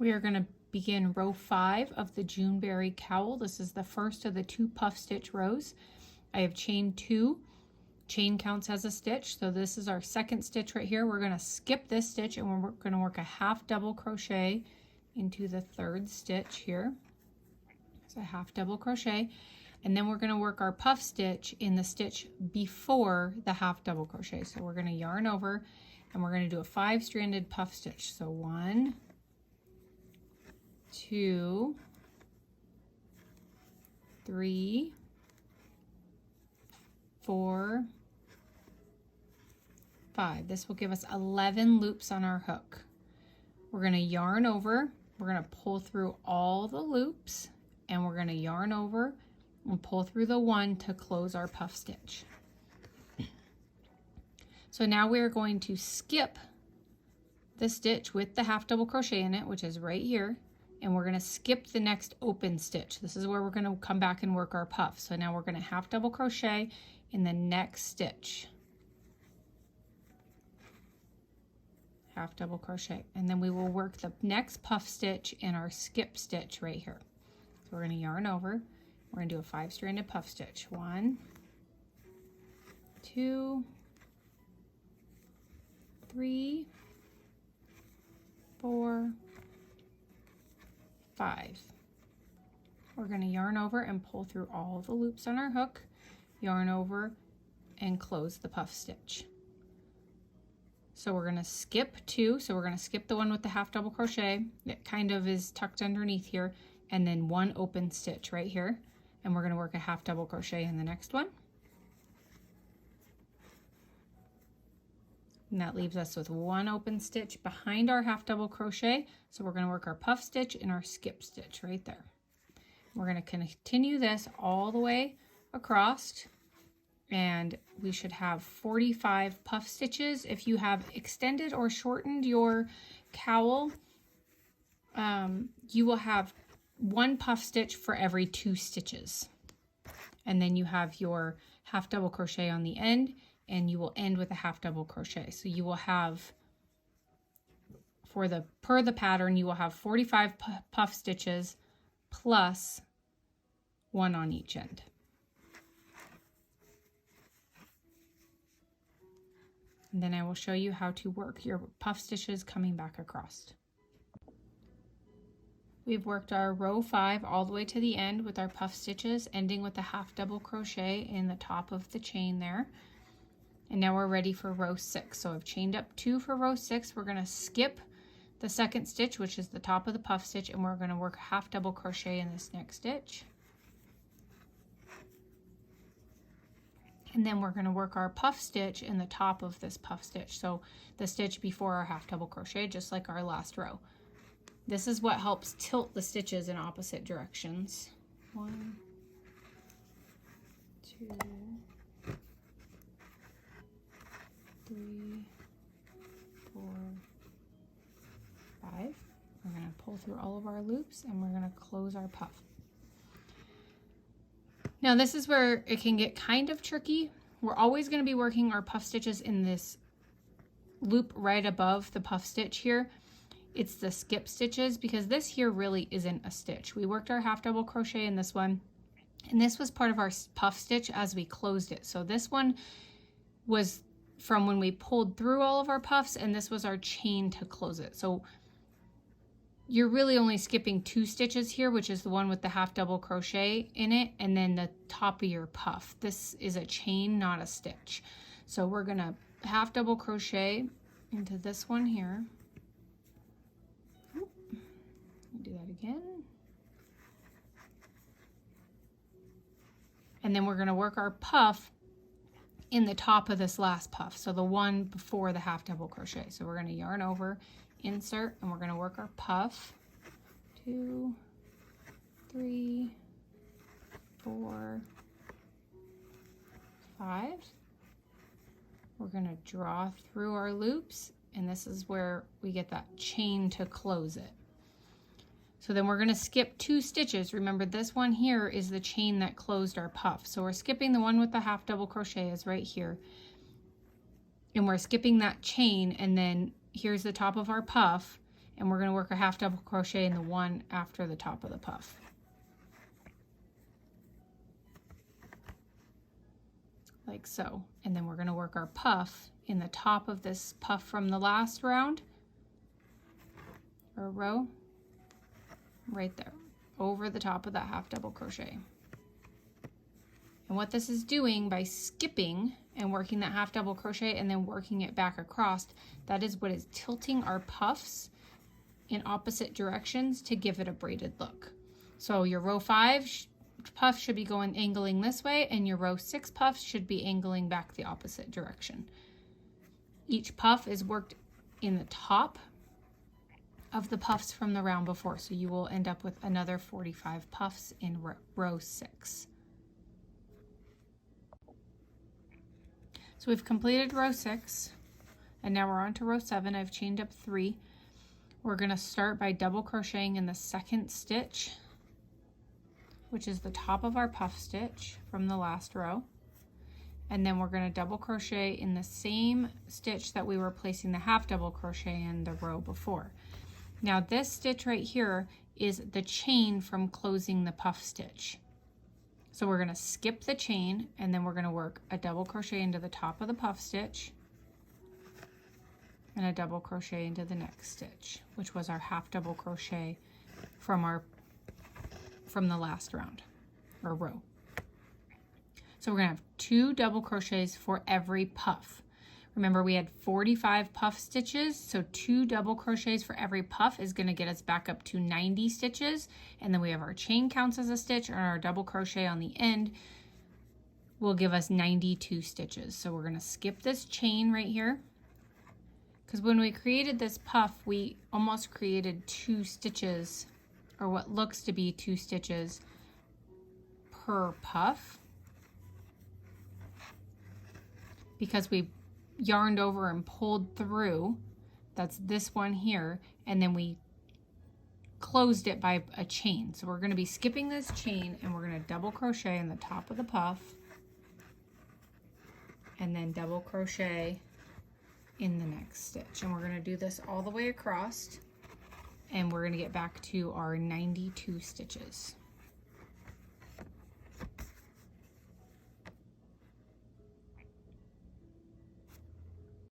We are going to begin row 5 of the Juneberry cowl. This is the first of the 2 puff stitch rows. I have chained 2. Chain counts as a stitch, so this is our second stitch right here. We're going to skip this stitch and we're going to work a half double crochet into the 3rd stitch here. So a half double crochet, and then we're going to work our puff stitch in the stitch before the half double crochet. So we're going to yarn over and we're going to do a 5-stranded puff stitch. So 1, 2, 3, 4, 5. This will give us 11 loops on our hook. We're going to yarn over, we're going to pull through all the loops, and we're going to yarn over and pull through the 1 to close our puff stitch. So now we're going to skip the stitch with the half double crochet in it, which is right here, and we're going to skip the next open stitch. This is where we're going to come back and work our puff. So now we're going to half double crochet in the next stitch. Half double crochet, and then we will work the next puff stitch in our skip stitch right here. So we're going to yarn over, we're going to do a 5-stranded puff stitch. 1, 2, 3, 4, 5. We're going to yarn over and pull through all the loops on our hook, yarn over and close the puff stitch. So we're going to skip 2, so we're going to skip the one with the half double crochet. It kind of is tucked underneath here, and then 1 open stitch right here, and we're going to work a half double crochet in the next one. And that leaves us with 1 open stitch behind our half double crochet. So we're going to work our puff stitch and our skip stitch right there. We're going to continue this all the way across, and we should have 45 puff stitches. If you have extended or shortened your cowl, you will have 1 puff stitch for every 2 stitches. And then you have your half double crochet on the end, and you will end with a half double crochet. So you will have, per the pattern, you will have 45 puff stitches plus 1 on each end. And then I will show you how to work your puff stitches coming back across. We've worked our row 5 all the way to the end with our puff stitches, ending with a half double crochet in the top of the chain there. And now we're ready for row 6. So I've chained up 2 for row 6. We're going to skip the 2nd stitch, which is the top of the puff stitch, and we're going to work a half double crochet in this next stitch. And then we're going to work our puff stitch in the top of this puff stitch. So the stitch before our half double crochet, just like our last row. This is what helps tilt the stitches in opposite directions. 1, 2, 3, 4, 5. We're going to pull through all of our loops and we're going to close our puff. Now this is where it can get kind of tricky. We're always going to be working our puff stitches in this loop right above the puff stitch here. It's the skip stitches, because this here really isn't a stitch. We worked our half double crochet in this one, and this was part of our puff stitch as we closed it. So this one was from when we pulled through all of our puffs, and this was our chain to close it. So you're really only skipping 2 stitches here, which is the one with the half double crochet in it, and then the top of your puff. This is a chain, not a stitch. So we're gonna half double crochet into this one here. Do that again. And then we're gonna work our puff in the top of this last puff, so the one before the half double crochet. So we're going to yarn over, insert, and we're going to work our puff. 2, 3, 4, 5. We're going to draw through our loops, and this is where we get that chain to close it. So then we're going to skip 2 stitches. Remember, this one here is the chain that closed our puff. So we're skipping the one with the half double crochet is right here. And we're skipping that chain, and then here's the top of our puff, and we're going to work a half double crochet in the one after the top of the puff. Like so. And then we're going to work our puff in the top of this puff from the last round, or row, right there, over the top of that half double crochet. And what this is doing by skipping and working that half double crochet and then working it back across, that is what is tilting our puffs in opposite directions to give it a braided look. So your row 5 puff should be going angling this way, and your row 6 puffs should be angling back the opposite direction. Each puff is worked in the top of the puffs from the round before, so you will end up with another 45 puffs in row 6. So we've completed row 6, and now we're on to row 7. I've chained up 3. We're going to start by double crocheting in the second stitch, which is the top of our puff stitch from the last row. And then we're going to double crochet in the same stitch that we were placing the half double crochet in the row before. Now this stitch right here is the chain from closing the puff stitch. So we're going to skip the chain, and then we're going to work a double crochet into the top of the puff stitch and a double crochet into the next stitch, which was our half double crochet from the last round or row. So we're going to have 2 double crochets for every puff. Remember, we had 45 puff stitches, so 2 double crochets for every puff is going to get us back up to 90 stitches. And then we have our chain counts as a stitch, and our double crochet on the end will give us 92 stitches. So we're going to skip this chain right here, because when we created this puff, we almost created 2 stitches, or what looks to be 2 stitches per puff, because we yarned over and pulled through. That's this one here, and then we closed it by a chain. So we're going to be skipping this chain, and we're going to double crochet in the top of the puff, and then double crochet in the next stitch. And we're going to do this all the way across, and we're going to get back to our 92 stitches.